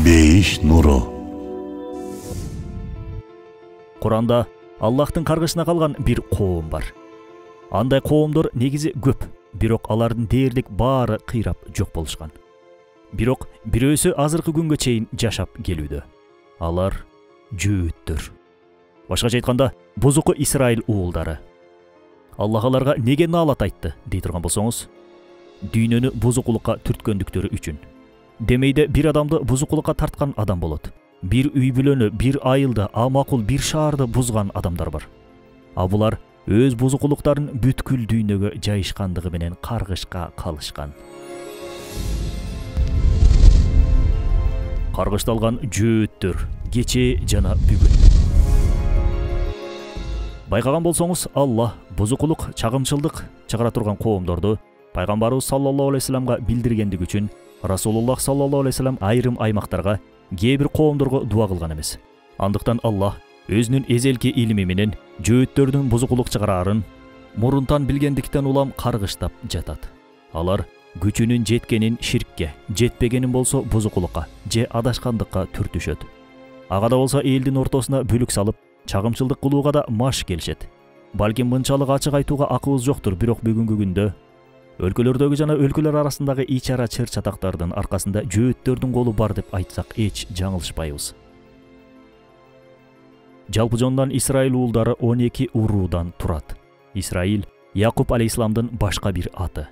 Бейиш нуру. Куранда Аллахтын каргышына калган бир коом бар. Андай коомдор негизи көп, бирок алардын дээрлик баары кыйрап жок болушкан. Бирок бирөөсү азыркы күнгө чейин жашап келүүдө. Алар жөөттөр. Башкача айтканда, бузуку Исраил уулдары. Аллах аларга неге наалат айтты дей турган болсоңуз, дүйнөнү бузукулукка түрткөндүктөрү үчүн. Демейде бир адамды бузукулукка тарткан адам болот. Бир үй бүлөнү, бир айылды, макул бир шаарды бузган адамдар бар. Булар өз бузукулуктарын бүткүл дүйнөгө жайышкандыгы менен каргышка калышкан. Каргышталган жөөттөр кече жана бүгүн. Байкаган болсоңуз, Аллах бузукулук, чагымчылдык чыгара турган коомдорду пайгамбарыбыз саллаллаху алейхи вассаламга билдиргендиги үчүн Расулуллах саллаллаху алейхи вассалам айрым аймактарга, кээ бир коомдорго дуа кылган эмес. Андыктан Аллах өзүнүн эзелки илими менен жөөттөрдүн бузукулук чыгараарын мурунтан билгендиктен улам каргыштап жатат. Алар күчүнүн жеткенин ширкке, жетпегенин болсо бузукулукка же адашкандыкка түртүшөт. Ага да болсо элдин ортосуна бүлүк салып, чагымчылдык кылууга да маш келишет. Балким мынчалык ачык айтууга акыбыз жоктур, бирок бүгүнкү күндө өлкөлөрдөгү жана өлкөлөр арасындагы ичара чыр-чатактардын аркасында жөөттөрдүн колу бар деп айтсак эч жаңылышпайбыз. Жалпы жондан Исраил уулдары 12 уруудан турат. Исраил Якуб алейхисаламдын башка бир аты.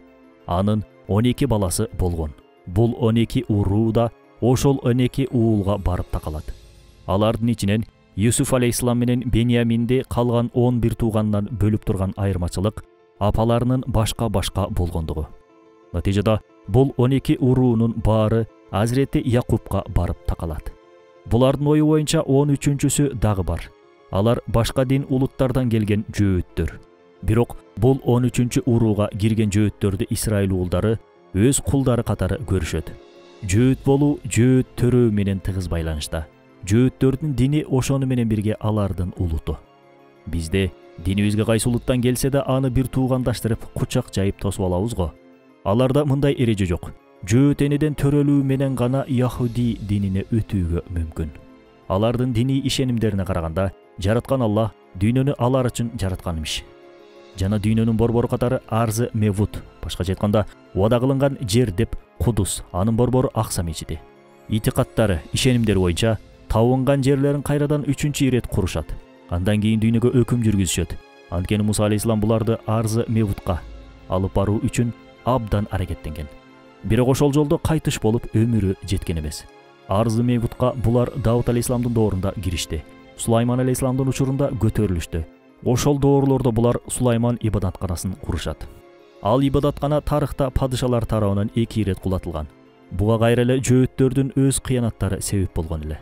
Анын 12 баласы болгон. Бул 12 уруу да ошол 12 уулга барып такалат. Алардын ичинен Юсуф алейхисалам менен Беньяминди калган 11 туугандан бөлүп турган айырмачылык апаларынын башка болгондугу. Натыйжада бул 12 уруунун баары Азирети Якубка барып такалат. Булардын ою боюнча 13-чүсү дагы бар. Алар башка дин улуттардан келген жөөттөр. Бирок бул 13-чү урууга кирген жөөттөрдү Исраил уулдары өз кулдары катары көрүшөт. Жөөт болуу жөөт төрөө менен тыгыз байланышта. Жөөттөрдүн дини ошону менен бирге алардын улуту. Бизде динибизге кайсы улуттан келсе да аны бир туугандаштырып, кучак жайып тосуп алабыз го. Аларда мындай эреже жок. Жөөт энеден төрөлүү менен гана Яхуди динине өтүүгө мүмкүн. Алардын дини ишенимдерине караганда, жараткан Аллах дүйнөнү алар үчүн жараткан имиш. Жана дүйнөнүн борбору катары Арзы Мевут, башкача айтканда, убада кылынган жер деп Кудус, анын борбору Акса мечити. Итикаттары, ишенимдери боюнча табынган жерлерин кайрадан 3-чү ирет курушат. Андан кийин дүйнөгө өкүм жүргүзүшөт. Анткени Муса алейхисалам буларды Арзы Мевутка алып баруу үчүн абдан аракеттенген. Бирок ошол жолдо кайтыш болуп өмүрү жеткен эмес. Арзы Мевутка булар Давуд алейхисаламдын доорунда киришти. Сулайман алейхисаламдын учурунда көтөрүлүштү. Ошол доорлордо булар Сулайман ибадатканасын курушат. Ал ибадаткана тарыхта падышалар тарабынан 2 ирет кулатылган. Буга кайра эле жөөттөрдүн өз кыянаттары себеп болгон эле.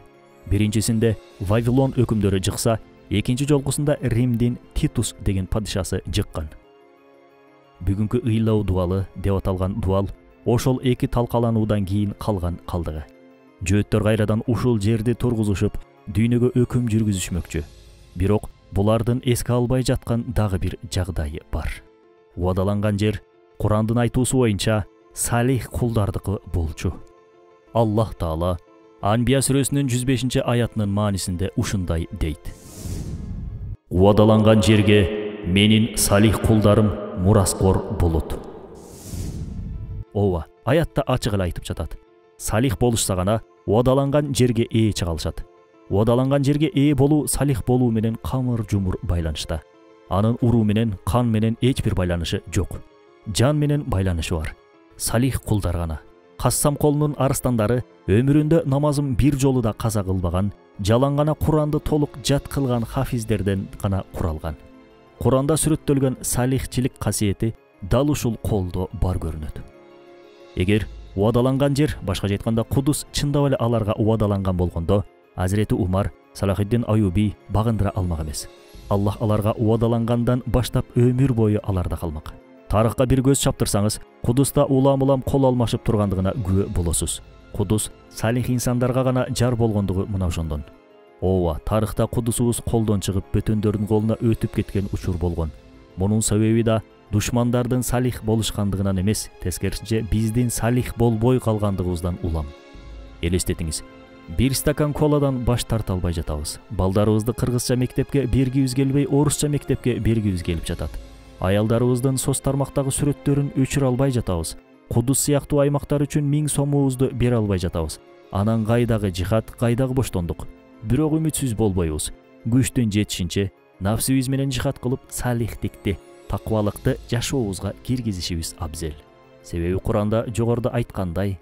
Биринчисинде Вавилон өкүмдөрү жыкса, экинчи жолкусунда Римдин Титус деген падышасы жыккан. Бүгүнкү ыйлоо дуалы деп аталган дуал ошол 2 талкалануудан кийин калган калдыгы. Жөөттөр кайрадан ушул жерди тургузушуп, дүйнөгө өкүм жүргүзүшмөкчү. Бирок булардын эске албай жаткан дагы бир жагдайы бар. Убадаланган жер Курандын айтуусу боюнча салих кулдардыкы болчу. Аллах Таала Анбия сүрөсүнүн 105 аятынын маанисинде ушундай дейт. Убадаланган жерге менин салих кулдарым мураскор болот. Ооба, аятта ачык эле айтып жатат. Салих болушса гана убадаланган жерге ээ чыга алышат. Убадаланган жерге ээ болуу салих болуу менен камыр-жумур байланышта. Анын уруу менен, кан менен эч бир байланышы жок. Жан менен байланышы бар. Салих кулдар гана. Кассам колунун арыстандары өмүрүндө намазын бир жолу да каза кылбаган, жалаң гана Куранды толук жат кылган хафиздерден гана куралган. Куранда сүрөттөлгөн салихчилик касиети дал ушул колдо бар көрүнөт. Эгер убадаланган жер, башкача айтканда Кудус чындап эле аларга убадаланган болгондо, Азирети Умар, Салахиддин Аюби багындыра алмак эмес. Аллах аларга убадалангандан баштап өмүр бою аларда калмак. Тарыхка бир көз чаптырсаңыз, Кудуста улам-улам кол алмашып тургандыгына күбө болосуз. Кудус салих инсандарга гана жар болгондугу мына ошондон. Ооба, тарыхта Кудусубуз колдон чыгып бөтөндөрдүн колуна өтүп кеткен учур болгон. Мунун себеби да душмандардын салих болушкандыгынан эмес, тескерисинче биздин салих болбой калгандыгыбыздан улам. Элестетиңиз, Бир стакан коладан баш тарта албай жатабыз. Балдарыбызды кыргызча мектепке бергибиз келбей, орусча мектепке бергибиз келип жатат. Аялдарыбыздын соц тармактагы сүрөттөрүн өчүрө албай жатабыз. Кудус сыяктуу аймактар үчүн 1000 сомубузду бере албай жатабыз. Анан кайдагы жихад, кайдагы боштондук. Бирок үмүтсүз болбойбуз. Күчтөн жетишинче нафсыбиз менен жихад кылып, салихтикти, таквалыкты жашообузга киргизишибиз абзел. Себеби Куранда жогоруда айткандай,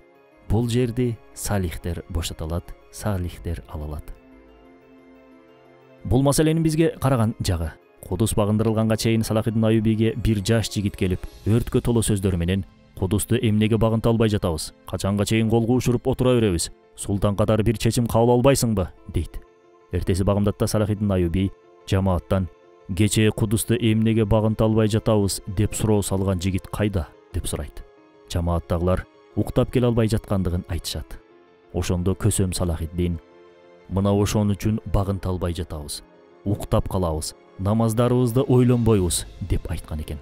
бул жерди салихтер бошотолот, салихтер алалат. Бул маселенин бизге караган жагы. Кудус багындырылганга чейин Салахиддин Аюбиге бир жаш жигит келип, өрткө толо сөздөрү менен Кудусту эмнеге багынта албай жатабыз? Качанга чейин колго ушуруп отура беребиз? Султан катары бир чечим кабыл албайсыңбы? Дейт. Эртеси багымдатта Салахиддин Аюби жамааттан кечээ Кудусту эмнеге багынта албай жатабыз деп суроо салган жигит кайда деп сурайт. Жамааттагылар уктап келе албай жаткандыгын айтышат. Ошондо көсөм Салахиддин: "Мына ошон үчүн багынта албай жатабыз. Уктап калабыз, намаздарыбызды ойлонбойбуз" деп айткан экен.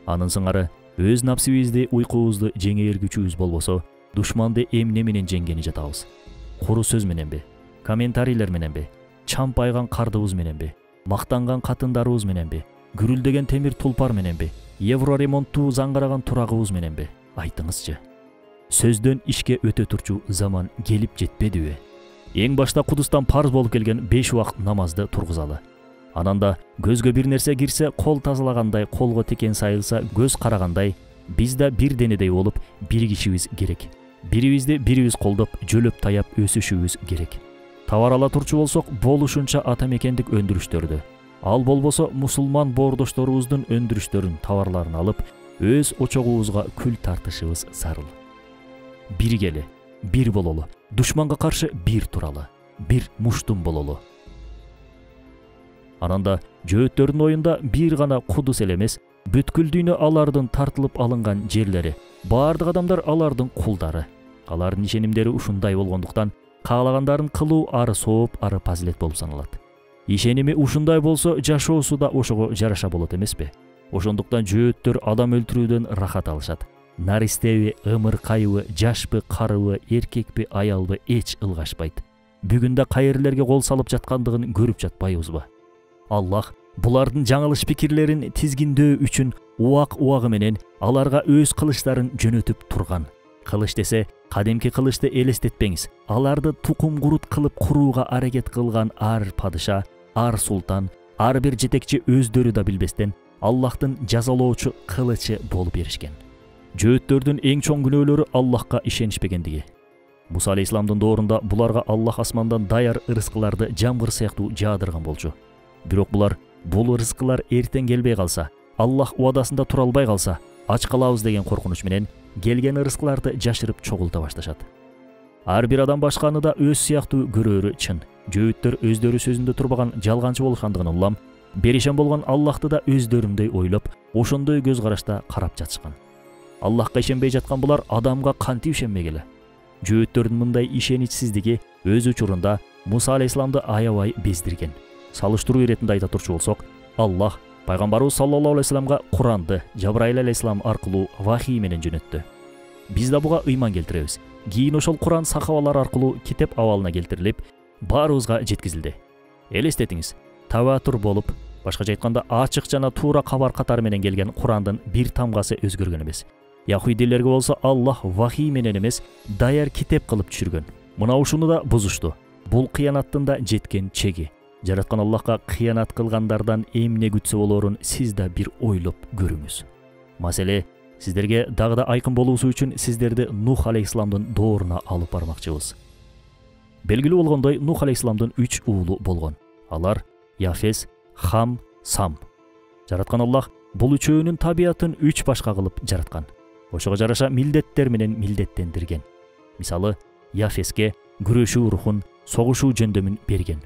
Анын сыңары өз напсибизди, уйкубузду жеңээр күчүбүз болбосо, душманды эмне менен жеңгени жатабыз? Куру сөз мененби? Комментарийлер мененби? Чампайган кардыбыз мененби? Мактанган катындарыбыз мененби? Гүрүлдөгөн темир тулпар мененби? Евро ремонттуу заңгараган турагыбыз мененби? Айтыңызчы. Сөздөн ишке өтө турчу заман келип жетпедиби? Эң башта Кудустан парз болуп келген 5 убак намазды тургузалы. Анан да көзгө бир нерсе кирсе, кол тазалагандай, колго текен сайылса, көз карагандай, биз да бир денедей болуп биригишибиз керек. Бирибизди бирибиз колдоп, жөлөп таяп өсүшүбүз керек. Товар ала турчу болсок, болушунча ата мекендик өндүрүштөрдү, ал болбосо мусулман боордошторубуздун өндүрүштөрүн, товарларын алып, өз очогубузга күл тартышыбыз зарыл. Биргели, бир бололу, душманга каршы бир туралы, бир муштум бололу. Ананда жөөттөрдүн оюнда бир гана Кудус эле эмес, бүткүл дүйнө алардын тартылып алынган жерлери, баардык адамдар алардын кулдары. Алардын ишенимдери ушундай болгондуктан, каалагандарын кылуу ары сооп, ары пазилет болуп саналат. Ишеними ушундай болсо, жашоосу да ошого жараша болот эмеспи? Ошондуктан жөөттөр адам өлтүрүүдөн рахат алышат. Наристеби, ымыркайбы, жашпы, карыбы, эркекпи, аялбы эч ылгашпайт. Бүгүндө кайерлерге кол салып жаткандыгын көрүп жатпайбызбы? Аллах булардын жаңылыш пикирлерин тизгиндөө үчүн убак-убагы менен аларга өз кылычтарын жөнөтүп турган. Кылыч десе, кадимки кылычты элестетпеңиз. Аларды тукум курут кылып курууга аракет кылган ар падыша, ар султан, ар бир жетекчи өздөрү да билбестен Аллахтын жазалоочу кылычы болуп беришкен. Жөөттөрдүн эң чоң күнөөлөрү Аллахка ишенишпегендиги. Муса алейхисаламдын доорунда буларга Аллах асмандан даяр ырыскыларды жамгыр сыяктуу жаадырган болчу. Бирок булар бул ырыскылар эртең келбей калса, Аллах убадасында тура албай калса, ач калабыз деген коркунуч менен келген ырыскыларды жашырып чогулта башташат. Ар бир адам башканы да өз сыяктуу көрөөрү чын. Жөөттөр өздөрү сөзүндө турбаган жалганчы болушкандыгын улам, беришен болгон Аллахты да өздөрүндөй ойлоп, ошондой көз карашта карап жатышкан. Аллахка ишенбей жаткан булар адамга кантип ишенмек эле? Жөөттөрдүн мындай ишеничсиздиги өз учурунда Муса алейхисаламды аябай бездирген. Салыштыруу иретинде айта турчу болсок, Аллах пайгамбарыбыз саллаллаху алейхи вассаламга Куранды Жабраил алейхисалам аркылуу вахий менен жөнөттү. Биз да буга ыйман келтиребиз. Кийин ошол Куран сахабалар аркылуу китеп абалына келтирилип, баарыбызга жеткизилди. Элестетиңиз, таватур болуп, башкача айтканда ачык жана туура кабар катары менен келген Курандын бир тамгасы өзгөргөн эмес. Яхуидилерге болсо Аллах вахий менен эмес, даяр китеп кылып түшүргөн. Мына ушуну да бузушту. Бул кыянаттын да жеткен чеги. Жараткан Аллахка кыянат кылгандардан эмне күтсө болорун сиз да бир ойлоп көрүңүз. Маселе, сиздерге дагы да айкын болуусу үчүн сиздерди Нух алейхисаламдын дооруна алып бармакчыбыз. Белгилүү болгондой, Нух алейхисаламдын 3 уулу болгон. Алар Яфес, Хам, Сам. Жараткан Аллах бул үчөөнүн табиятын 3 башка кылып жараткан. Ошого жараша милдеттер менен милдеттендирген. Мисалы, Яфеске күрөшүү рухун, согушуу жөндөмүн берген.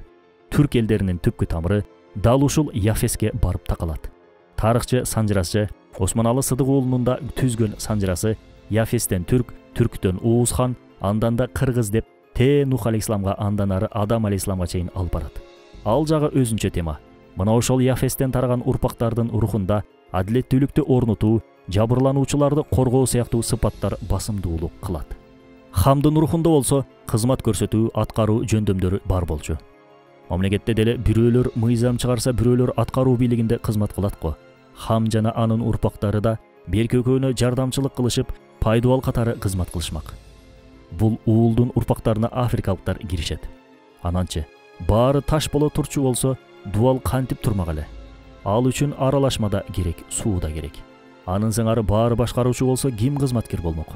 Түрк элдеринин түпкү тамыры дал ушул Яфеске барып такалат. Тарыхчы Санжырасы Осмоналы Сыдык уулунун да түзгөн Санжырасы Яфестен түрк, түрктөн Уус хан, андан да кыргыз деп Нух алейхисаламга, андан ары Адам алейхисаламга чейин алып барат. Ал жагы өзүнчө тема. Мына ошол Яфестен тараган урпактардын рухунда адилеттүүлүктү орнотуу, жабырлануучуларды коргоо сыяктуу сыпаттар басымдуулук кылат. Хамдын рухунда болсо кызмат көрсөтүү, аткаруу жөндөмдөрү бар болчу. Мамлекетте деле бирөөлөр мыйзам чыгарса, бирөөлөр аткаруу бийлигинде кызмат кылат го. Хам жана анын урпактары да берки экөөнө жардамчылык кылышып, пайдубал катары кызмат кылышмак. Бул уулдун урпактарына африкалыктар киришет. Ананчы баары таш боло турчу болсо, дуал кантип турмак эле. Ал үчүн аралашма да керек, суу да керек. Анын сыңары баары башкаруучу болсо, ким кызматкер болмок?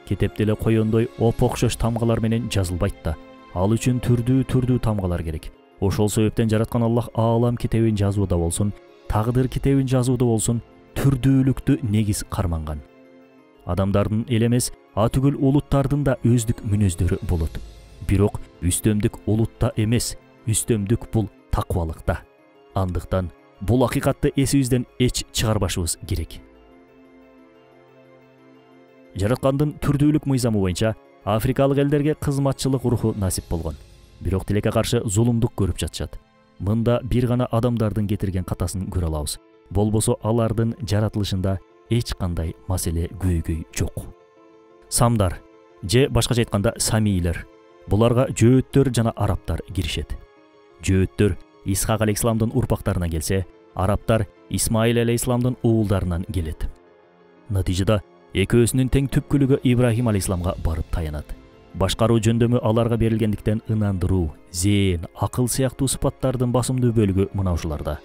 Кетепте эле коёндой оп-окшош тамгалар менен жазылбайт да. Ал үчүн түрдүү тамгалар керек. Ошол себептен жараткан Аллах аалам китебин жазууда болсун, тагдыр китебин жазууда болсун, түрдүүлүктү негиз карманган. Адамдардын эл эмес, атүгүл улуттардын да өздүк мүнөздөрү болот. Бирок үстөмдүк улутта эмес, үстөмдүк бул таквалыкта. Андыктан бул акыйкатты эсибизден эч чыгарбашыбыз керек. Жараткандын түрдүүлүк мыйзамы боюнча африкалык элдерге кызматчылык руху насип болгон. Бирок тилекке каршы зулумдук көрүп жатышат. Мында бир гана адамдардын кетирген катасын көрө алабыз. Болбосо алардын жаратылышында эч кандай маселе көйгөй жок. Самдар же башкача айтканда самийлер. Буларга жөөттөр жана араптар киришет. Жөөттөр Исхак алейхисаламдын урпактарынан келсе, араптар Исмаил алейхисаламдын уулдарынан келет. Натыйжада экөөсүнүн тең түпкүлүгү Ибрахим алейхисаламга барып таянат. Башкаруу жөндөмү аларга берилгендиктен ынандыруу, зээн, акыл сыяктуу сыпаттардын басымдуу бөлүгү мына ушуларда.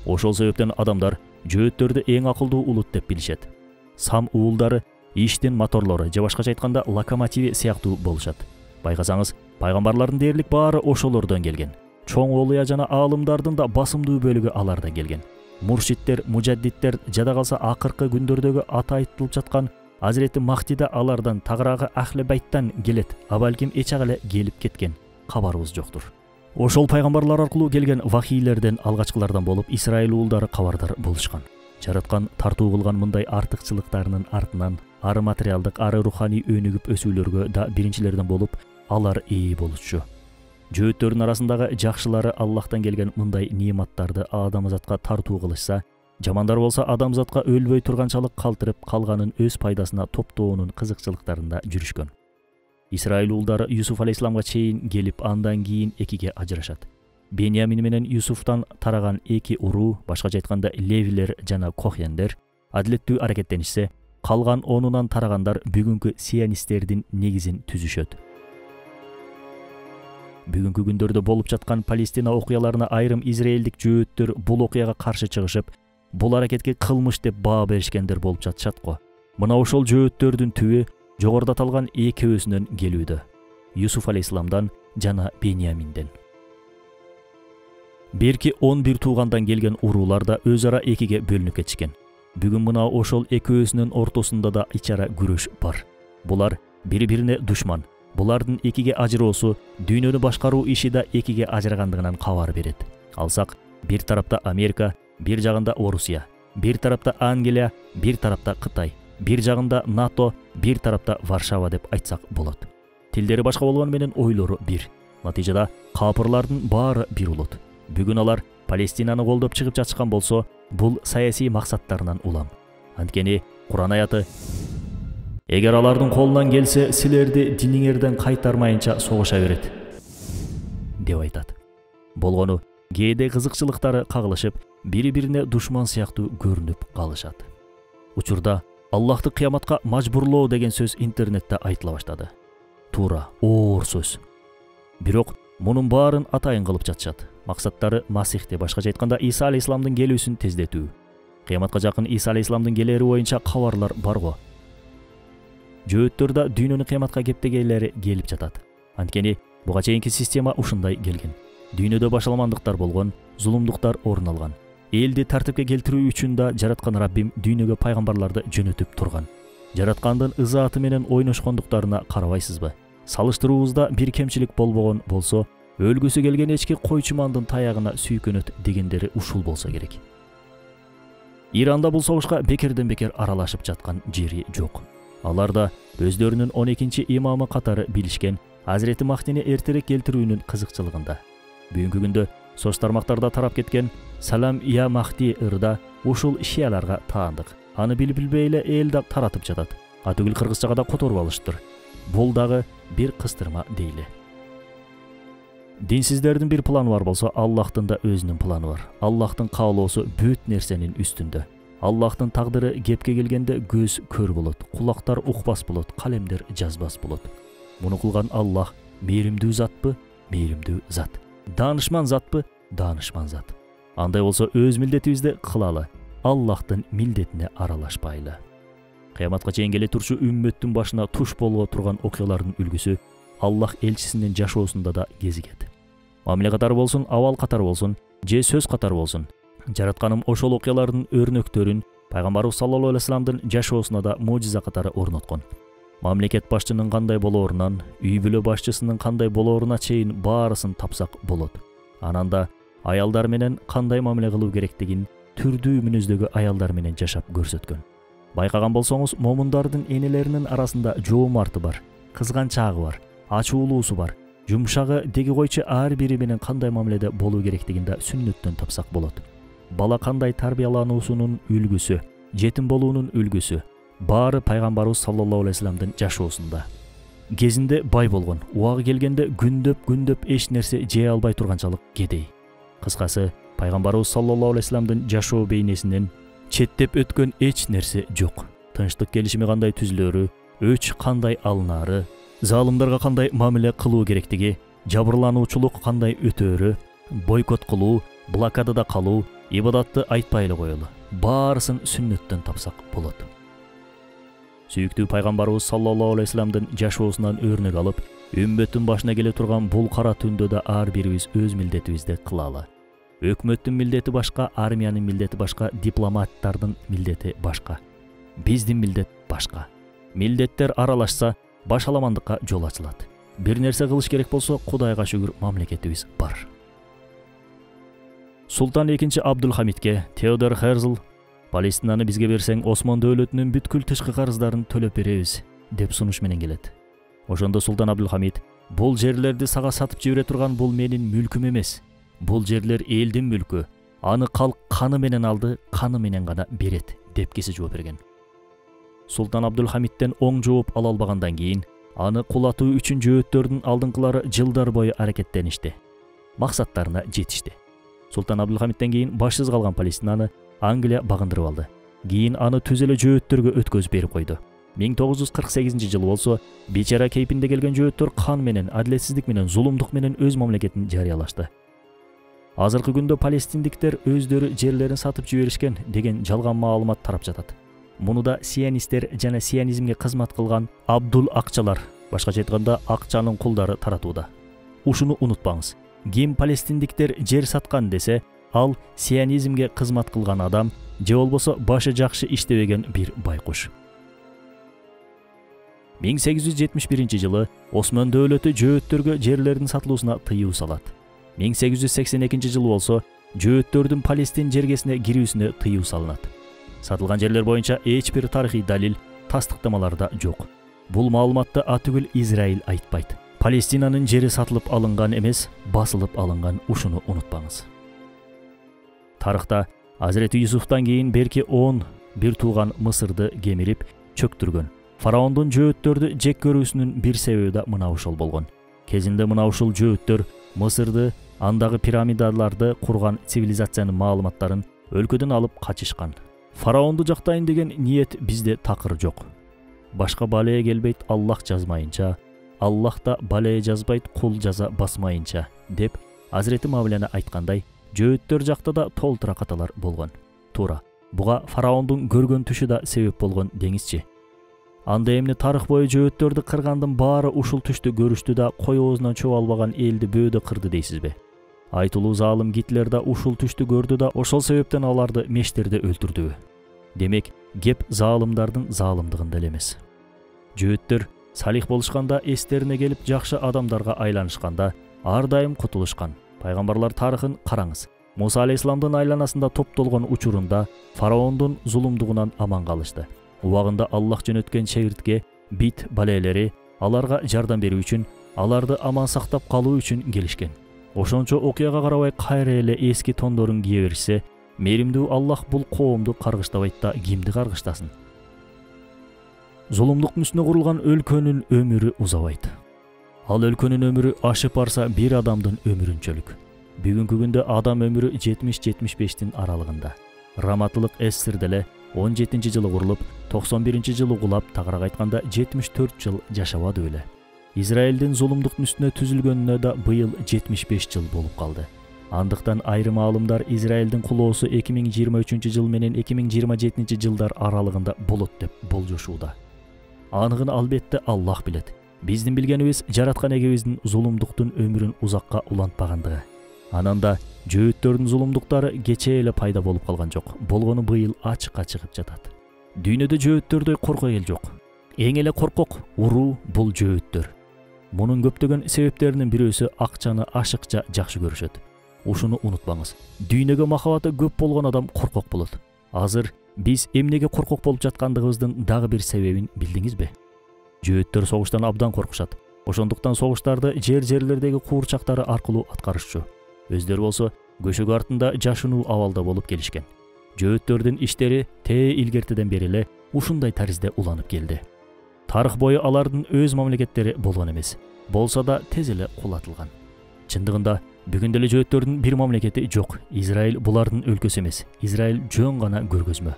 Ошол себептен адамдар жөөттөрдү эң акылдуу улут деп билишет. Сам уулдары иштин моторлору же башкача айтканда локомотиви сыяктуу болушат. Байкасаңыз, пайгамбарлардын дээрлик баары ошолордон келген. Чоң олуя жана аалымдардын да басымдуу бөлүгү алардан келген. Муршиттер, мужаддиттер, жада калса акыркы күндөрдөгү аты айтылып жаткан Азирети Махди да алардан, тагыраагы Ахли Байттан келет, а балким эч ак эле келип кеткен. Кабарыбыз жоктур. Ошол пайгамбарлар аркылуу келген вахийлерден алгачкылардан болуп Исраил уулдары кабардар болушкан. Жараткан тартуу кылган мындай артыкчылыктарынын артынан ары материалдык, ары руханий өнүгүп өсүүлөргө да биринчилерден болуп алар ээ болчу. Жөөттөрдүн арасындагы жакшылары Аллахтан келген мындай неаматтарды адамзатка тартуу кылышса, жамандар болсо адамзатка өлбөй турганчалык калтырып калганын өз пайдасына топтоонун кызыкчылыктарында жүрүшкөн. Исраил уулдары Юсуф алейхисаламга чейин келип, андан кийин экиге ажырашат. Беньямин менен Юсуфтан тараган эки уруу, башкача айтканда Левилер жана Кохендер, адилеттүү аракеттенишсе, калган онунан тарагандар бүгүнкү сионисттердин негизин түзүшөт. Бүгүнкү күндөрдө болуп жаткан Палестина окуяларына айрым израилдик жөөттөр бул окуяга каршы чыгышып, бул аракетке кылмыш деп баа беришкендер болуп жатышат го. Мына ошол жөөттөрдүн түбү жогоруда аталган экөөсүнөн келүүдө. Юсуф алейхисаламдан жана Беньяминден. Берки 11 туугандан келген уруулар да өз ара экиге бөлүнүп кетишкен. Бүгүн мына ошол экөөсүнүн ортосунда да ичара күрөш бар. Булар бири-бирине душман. Булардын экиге ажыроосу дүйнөнү башкаруу иши да экиге ажырагандыгынан кабар берет. Алсак, бир тарапта Америка, бир жагында Орусия, бир тарапта Англия, бир тарапта Кытай, бир жагында НАТО, бир тарапта Варшава деп айтсак болот. Тилдери башка болгону менен ойлору бир. Натыйжада капырлардын баары бир улут. Бүгүн алар Палестинаны колдоп чыгып жатышкан болсо, бул саясий максаттарынан улам. Анткени Куран аяты: "Эгер алардын колунан келсе, силерди диниңерден кайтармайынча согуша берет" деп айтат. Болгону кээде кызыкчылыктары кагылышып, бири-бирине душман сыяктуу көрүнүп калышат. Учурда Аллахты кыяматка мажбурлоо деген сөз интернетте айтыла баштады. Туура, оор сөз. Бирок мунун баарын атайын кылып жатышат. Максаттары Масихти, башкача айтканда Иса алейхисаламдын келүүсүн тездетүү. Кыяматка жакын Иса алейхисаламдын келери боюнча кабарлар бар го. Жөөттөрдө дүйнөнү кыяматка кептегейлери келип жатат. Анткени буга чейинки система ушундай келген. Дүйнөдө башаламандыктар болгон, зулумдуктар орун алган. Элди тартипке келтирүү үчүн да жараткан Раббим дүйнөгө пайгамбарларды жөнөтүп турган. Жараткандын ызааты менен ойношкондуктарына карабайсызбы? Салыштыруубузда бир кемчилик болбогон болсо, өлгүсү келген эчки койчумандын таягына сүйкөнөт дегендери ушул болсо керек. Иранда бул согушка бекерден бекер аралашып жаткан жери жок. Алар да өздөрүнүн 12-чи имамы катары билишкен Азирети Махдини эртерээк келтирүүнүн кызыкчылыгында. Бүгүнкү күндө соц тармактарда тарап кеткен "Салам я Махди" ырда ушул шияларга таандык. Аны билбей эле эл да таратып жатат. Атүгүл кыргызчага да которуп алыштыр. Бул дагы бир кыстырма дейли. Динсиздердин бир планы бар болсо, Аллахтын да өзүнүн планы бар. Аллахтын каалоосу бүт нерсенин үстүндө. Аллахтын тагдыры кепке келгенде көз көр болот, кулактар укпас болот, калемдер жазбас болот. Муну кылган Аллах мээримдүү затпы? Мээримдүү зат. Даанышман затпы? Даанышман зат. Андай болсо өз милдетибизди кылалы. Аллахтын милдетине аралашпайлы. Кыяматка чейин келе турчу үммөттүн башына туш болго турган окуялардын үлгүсү Аллах элчисинин жашоосунда да кезигет. Мамиле катары болсун, абал катары болсун, же сөз катары болсун, жаратканым ошол окуялардын өрнөктөрүн пайгамбарыбыз саллаллаху алейхи вассаламдын жашоосуна да мужиза катары орноткон. Мамлекет башчынын кандай болоорунан, үй бүлө башчысынын кандай болооруна чейин баарысын тапсак болот. Анан да аялдар менен кандай мамиле кылуу керектигин түрдүү мүнөздөгү аялдар менен жашап көрсөткөн. Байкаган болсоңуз, момундардын энелеринин арасында жоомарты бар, кызганчаагы бар, ачуулуусу бар. Жумшагы деги койчу ар бири менен кандай мамиледе болуу керектигин да сүннөттөн тапсак болот. Бала кандай тарбиялануусунун үлгүсү, жетим болуунун үлгүсү баары пайгамбарыбыз саллаллаху алейхи вассаламдын жашоосунда. Кезинде бай болгон, убагы келгенде күндөп эч нерсе жей албай турганчалык кедей. Кыскасы, пайгамбарыбыз саллаллаху алейхи вассаламдын жашоо бейнесинен четтеп өткөн эч нерсе жок. Тынчтык келишими кандай түзүлөрү, өч кандай алынаары, залымдарга кандай мамиле кылуу керектиги, жабырлануучулук кандай өтөөрү, бойкот кылуу, блокадада калуу, ибадатты айтпай эле коелу. Баарысын сүннөттөн тапсак болот. Сүйүктүү пайгамбарыбыз саллаллаху алейхи вассаламдын жашоосунан өрнөк алып, үммөттүн башына келе турган бул кара түндө да ар бирибиз өз милдетибизди кылалы. Өкмөттүн милдети башка, армиянын милдети башка, дипломаттардын милдети башка. Биздин милдет башка. Милдеттер аралашса, башаламандыкка жол ачылат. Бир нерсе кылыш керек болсо, Кудайга шүгүр мамлекетибиз бар. Султан 2 Абдулхамидке Теодор Херзл Палестинаны бизге берсең, Осман дөөлөтүнүн бүткүл тышкы карыздарын төлөп беребиз деп сунуш менен келет. Ошондо Султан Абдулхамид: "Бул жерлерди сага сатып жибере турган бул менин мүлкүм эмес. Бул жерлер элдин мүлкү. Аны калк каны менен алды, каны менен гана берет" деп кесе жооп берген. Султан Абдулхамидтен оң жооп ала албагандан кийин, аны кулатуу үчүн жөөттөрдүн алдыңкылары жылдар бою аракеттеништи. Максаттарына жетишти. Султан Абдулхамидтен кийин башсыз калган Палестинаны Англия багындырып алды. Кийин аны түз эле жөөттөргө өткөзүп берип койду. 1948-жылы болсо, бечара кейпинде келген жөөттөр кан менен, адилетсиздик менен, зулумдук менен өз мамлекетин жарыялашты. Азыркы күндө палестиндиктер өздөрү жерлерин сатып жиберишкен деген жалган маалымат тарап жатат. Муну да сионисттер жана сионизмге кызмат кылган Абдул акчалар, башкача айтканда акчанын кулдары таратууда. Ушуну унутпаңыз. Ким палестиндиктер жер саткан десе, ал сионизмге кызмат кылган адам, же болбосо башы жакшы иштебеген бир байкуш. 1871-жылы Осман дөөлөтү жөөттөргө жерлердин сатылуусуна тыюу салат. 1882-жылы болсо, жөөттөрдүн Палестин жергесине кирүүсүнө тыюу салынат. Сатылган жерлер боюнча эч бир тарыхый далил, тастыктамаларда жок. Бул маалыматты атүгүл Израиль айтпайт. Палестинанын жери сатылып алынган эмес, басылып алынган, ушуну унутпаңыз. Тарыхта Азирети Юсуфтан кийин берки 10 бир тууган Мысырды кемирип, чөктүргөн. Фараондун жөөттөрдү жек көрүүсүнүн бир себеби да мына ушул болгон. Кезинде мына ушул жөөттөр Мысырды, андагы пирамидаларды курган цивилизациянын маалыматтарын өлкөдөн алып качышкан. Фараонду жактайын деген ниет бизде такыр жок. Башка балее келбейт Аллах жазмайынча, Аллах да балее жазбайт кул жаза басмайынча деп Азирети Мавлана айткандай, жөөттөр жакта да толтура каталар болгон. Туура. Буга фараондун көргөн түшү да себеп болгон деңизчи. Анда эмне тарых бою жөөттөрдү кыргандын баары ушул түштү көрүштү да кой оозунан чөп албаган элди бөөдө кырды дейсизби? Айтылуу залым Гитлер да ушул түштү көрдү да ошол себептен аларды мештерде өлтүрдүбү? Демек, кеп залымдардын залымдыгында эле эмес. Жөөттөр салих болушканда, эстерине келип жакшы адамдарга айланышканда ар дайым кутулушкан. Пайгамбарлар тарыхын караңыз. Муса алейхисаламдын айланасында топтолгон учурунда фараондун зулумдугунан аман калышты. Убагында Аллах жөнөткөн чегиртке бит балелери аларга жардам берүү үчүн, аларды аман сактап калуу үчүн келишкен. Ошончо окуяга карабай кайра эле эски тондорун кие беришсе, мээримдүү Аллах бул коомду каргыштабайт да кимди каргыштасын? зулумдуктун үстүнө курулган өлкөнүн өмүрү узабайт. Ал өлкөнүн өмүрү ашып барса бир адамдын өмүрүнчөлүк. Бүгүнкү күндө адам өмүрү 70-75 аралыгында. Раматылык СССР деле 17-жылы курулуп, 91-жылы кулап, тагыраак айтканда 74 жыл жашабады беле. Израилдин зулумдуктун үстүнө түзүлгөнүнө да быйыл 75 жыл болуп калды. Андыктан айрым аалымдар Израилдин кулоосу 2023 жыл менен 2027 жылдар аралыгында болот деп болжошууда. Аныгын албетте Аллах билет. Биздин билгенибиз жараткан эгебиздин зулумдуктун өмүрүн узакка улантпагандыгы. Анан да жөөттөрдүн зулумдуктары кечээ эле пайда болуп калган жок. Болгону быйыл ачыкка чыгып жатат. Дүйнөдө жөөттөрдөй коркок эл жок. Эң эле коркок уруу бул жөөттөр. Мунун көптөгөн себептеринин бирөөсү акчаны ашыкча жакшы көрүшөт. Ушуну унутпаңыз. Дүйнөгө махабаты көп болгон адам коркок болот. Азыр биз эмнеге коркок болуп жаткандыгыбыздын дагы бир себебин билдиңизби? Жөөттөр согуштан абдан коркушат. Ошондуктан согуштарды жерлердеги куурчактары аркылуу аткарышчу. Өздөрү болсо көшөгө артында жашынуу абалда болуп келишкен. Жөөттөрдүн иштери тээ илгертеден бери эле ушундай таризде уланып келди. Тарых бою алардын өз мамлекеттери болгон эмес. Болсо да тез эле кулатылган. Чындыгында бүгүн деле жөөттөрдүн бир мамлекети жок. Израиль булардын өлкөсү эмес. Израиль жөн гана көргөзмө.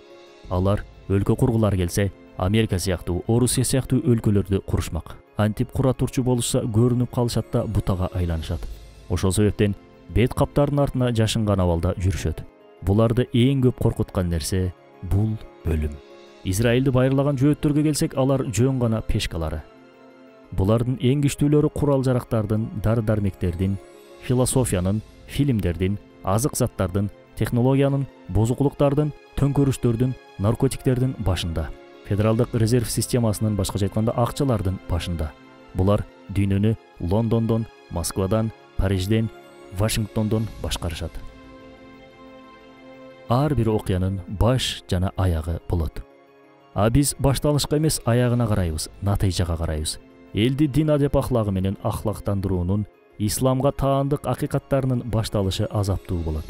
Алар өлкө кургулары келсе, Америка сыяктуу, Орусия сыяктуу өлкөлөрдү курушмак. Антип кура турчу болушса көрүнүп калышат да бутага айланышат. Ошол себептен бет каптардын артына жашынган абалда жүрүшөт. Буларды эң көп коркуткан нерсе бул өлүм. Израилди байырлаган жөөттөргө келсек, алар жөн гана пешкалары. Булардын эң күчтүүлөрү курал-жарактардын, дары-дармектердин, философиянын, фильмдердин, азык заттардын, технологиянын, бозукулуктардын, төңкөрүштөрдүн, наркотиктердин башында. Федералдык резерв системасынын башкача айтканда акчалардын башында. Булар дүйнөнү Лондондон, Москвадан, Парижден, Вашингтондон башкарышат. Ар бир окуянын баш жана аягы болот. А биз башталышка эмес аягына карайбыз, натыйжага карайбыз. Элди дин адеп ахлагы менен ахлактандыруунун, исламга таандык акыйкаттарынын башталышы азаптуу болот.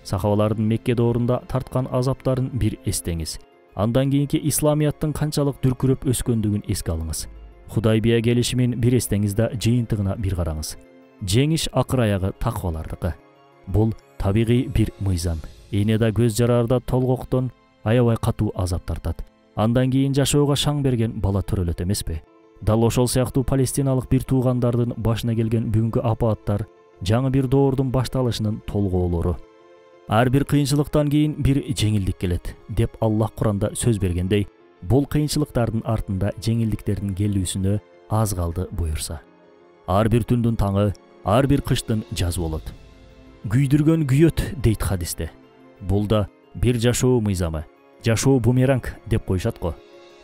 Сахабалардын Мекке доорунда тарткан азаптарын бир эстеңиз. Андан кийинки исламияттын канчалык дүркүрөп өскөндүгүн эске алыңыз. Худайбия келишимин бир эстеңиз да жыйынтыгына бир караңыз. Жеңиш акыр аягы таквалардыкы. Бул табигый бир мыйзам. Энеда көз жарарда толгоктон аябай катуу азап тартат. Андан кийин жашоого шаң берген бала төрөлөт эмеспи? Дал ошол сыяктуу палестиналык бир туугандардын башына келген бүгүнкү апааттар жаңы бир доордун башталышынын толгоолору. Ар бир кыйынчылыктан кийин бир жеңилдик келет деп Аллах Куранда сөз бергендей, бул кыйынчылыктардын артында жеңилдиктердин келүүсүнө аз калды буюрса. Ар бир түндүн таңы, ар бир кыштын жазы болот. Күйдүргөн күйөт дейт хадисте. Бул да бир жашоо мыйзамы, жашоо бумеранг деп коюшат го.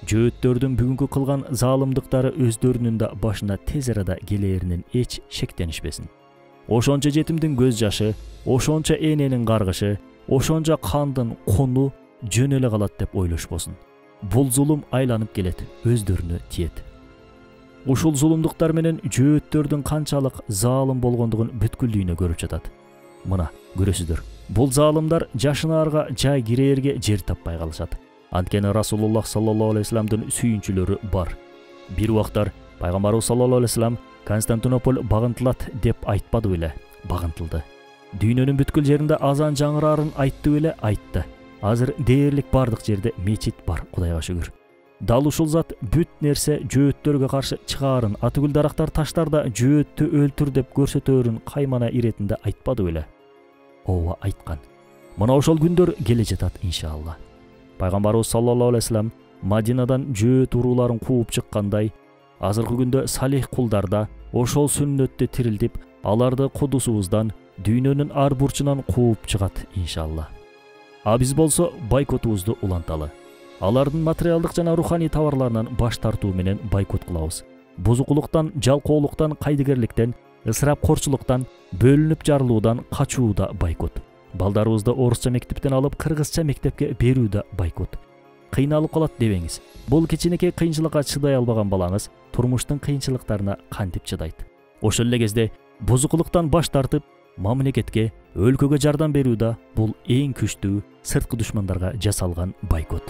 Жөөттөрдүн бүгүнкү кылган заалымдыктары өздөрүнүн да башына тез арада келээринен эч шектенишпесин. Ошончо жетимдин көз жашы, ошончо эненин каргышы, ошончо кандын куну жөн эле калат деп ойлошпосун. Бул зулум айланып келет, өздөрүнө тиет. Ушул зулумдуктар менен жөөттөрдүн канчалык заалым болгондугун бүткүл дүйнө көрүп жатат. Мына, көрөсүздөр. Бул заалымдар жашынаарга жай кирээрге жер таппай калышат. Анткени Расулуллах саллаллаху алейхи вассаламдын сүйүнчүлөрү бар. Бир убактар пайгамбарыбыз саллаллаху алейхи вассалам Константинополь багынтылат деп айтпады беле, багынтылды. Дүйнөнүн бүткүл жеринде азан жаңырарын айтты беле, айтты. Азыр дээрлик бардык жерде мечит бар, Кудайга шүгүр. Дал ушул зат бүт нерсе жөөттөргө каршы чыгаарын, атыгүл дарактар таштарда жөөттү өлтүр деп көрсөтөөрүн каймана иретинде айтпады беле? Ооба, айткан. Мына ошол күндөр келе жатат иншалла. Пайгамбарыбыз саллаллаху алейхи вассалам Мадинадан жөөт урууларын кууп чыккандай, азыркы күндө салих кулдарда ошол сүннөттү тирилтип, аларды кудусубуздан, дүйнөнүн ар бурчунан кууп чыгат иншалла. А биз болсо бойкотубузду уланталы. Алардын материалдык жана руханий товарларынан баш тартуу менен бойкот кылабыз. Бузукулуктан, жалкоолуктан, кайдыгерликтен, ысырапкорчулуктан, бөлүнүп жарылуудан качууда бойкот. Балдарыбызды орусча мектептен алып кыргызча мектепке берүүдө бойкот. Кыйналып калат дебеңиз. Бул кичинекей кыйынчылыкка чыдай албаган балаңыз турмуштун кыйынчылыктарына кантип чыдайт? Ошол эле кезде бузукулуктан баш тартып, мамлекетке, өлкөгө жардам берүүдө бул эң күчтүү сырткы душмандарга жасалган бойкот.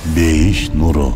бейиш нуру.